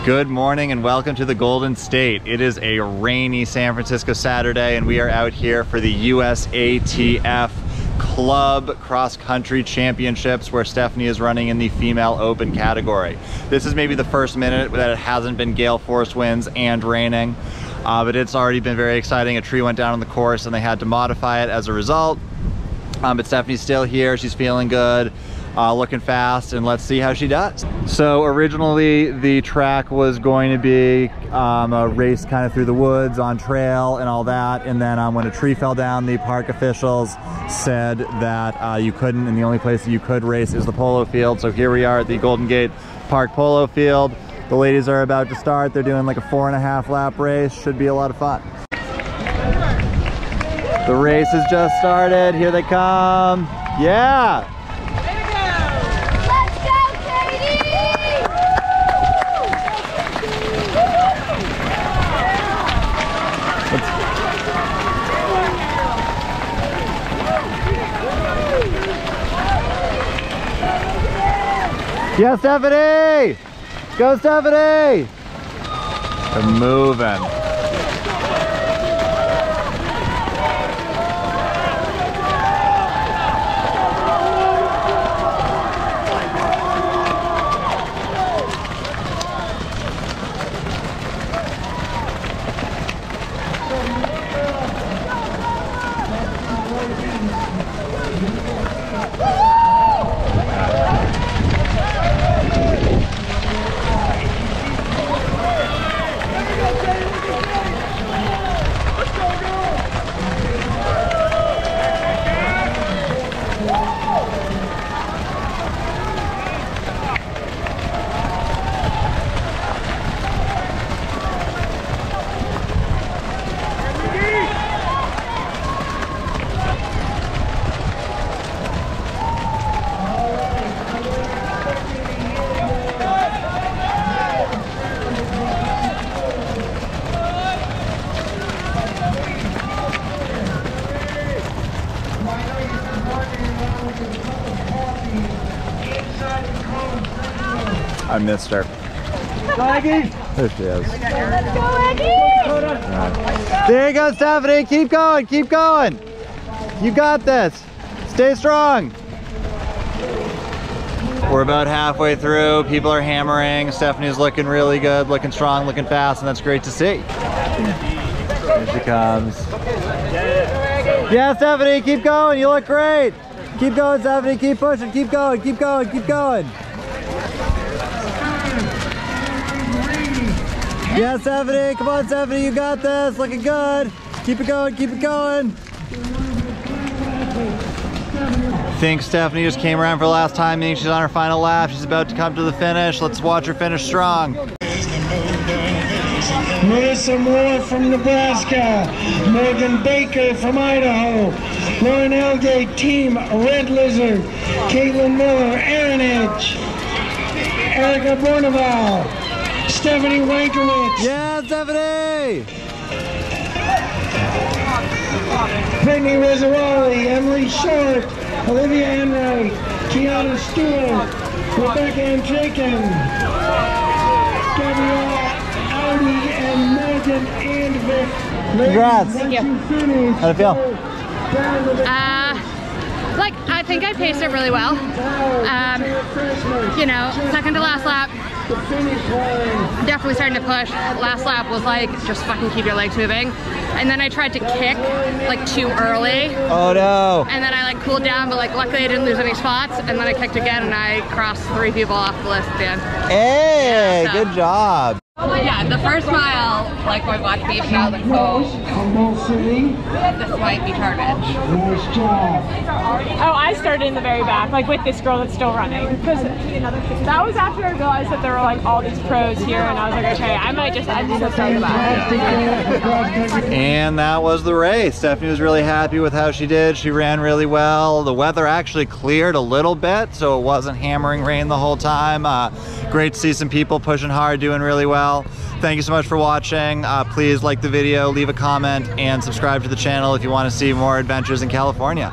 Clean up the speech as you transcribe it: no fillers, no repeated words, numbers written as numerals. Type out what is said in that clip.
Good morning and welcome to the Golden State. It is a rainy San Francisco Saturday and we are out here for the USATF Club Cross-Country Championships where Stephanie is running in the female open category. This is maybe the first minute that it hasn't been gale force winds and raining, but it's already been very exciting. A tree went down on the course and they had to modify it as a result. But Stephanie's still here, she's feeling good. Looking fast, and let's see how she does. So originally the track was going to be a race kind of through the woods on trail and all that, and then when a tree fell down, the park officials said that you couldn't, and the only place that you could race is the polo field. So here we are at the Golden Gate Park polo field. The ladies are about to start. They're doing like a 4.5 lap race. Should be a lot of fun. The race has just started. Here they come. Yeah! Yeah, Stephanie! Go, Stephanie! They're moving. I missed her. Aggie! There she is. Let's go, Aggie! Right. There you go, Stephanie. Keep going. Keep going. You got this. Stay strong. We're about halfway through. People are hammering. Stephanie's looking really good, looking strong, looking fast, and that's great to see. Here she comes. Yeah, Stephanie, keep going. You look great. Keep going, Stephanie. Keep pushing. Keep going. Keep going. Keep going. Yeah, Stephanie. Come on, Stephanie. You got this. Looking good. Keep it going. Keep it going. I think Stephanie just came around for the last time, meaning she's on her final lap. She's about to come to the finish. Let's watch her finish strong. Marissa Moore from Nebraska, Morgan Baker from Idaho, Lauren Elgate, Team Red Lizard, Caitlin Miller, Aaron Edge, Erica Borneval, Stephanie Wankowitz. Yeah, Stephanie! Brittany Rezzaroli, Emily Short, Olivia Enright, Kiana Stewart, Rebecca Andraken, Gabrielle Audi, and Megan Andvik. Congrats. Thank you. How'd it feel? I think I paced it really well. You know, second to last lap, definitely starting to push. Last lap was like, just fucking keep your legs moving. And then I tried to kick like too early. Oh no. And then I like cooled down, but like luckily I didn't lose any spots. And then I kicked again and I crossed 3 people off the list at the end. Hey, Yeah, so. Good job. Yeah, the first mile, like I watched me, I was like, oh, this might be carnage. Nice job. Oh, I started in the very back, like with this girl that's still running. Because that was after I realized that there were like all these pros here, and I was like, okay, I'm just gonna start in the back. And that was the race. Stephanie was really happy with how she did. She ran really well. The weather actually cleared a little bit, so it wasn't hammering rain the whole time. Great to see some people pushing hard, doing really well. Thank you so much for watching. Please like the video, leave a comment, and subscribe to the channel if you want to see more adventures in California.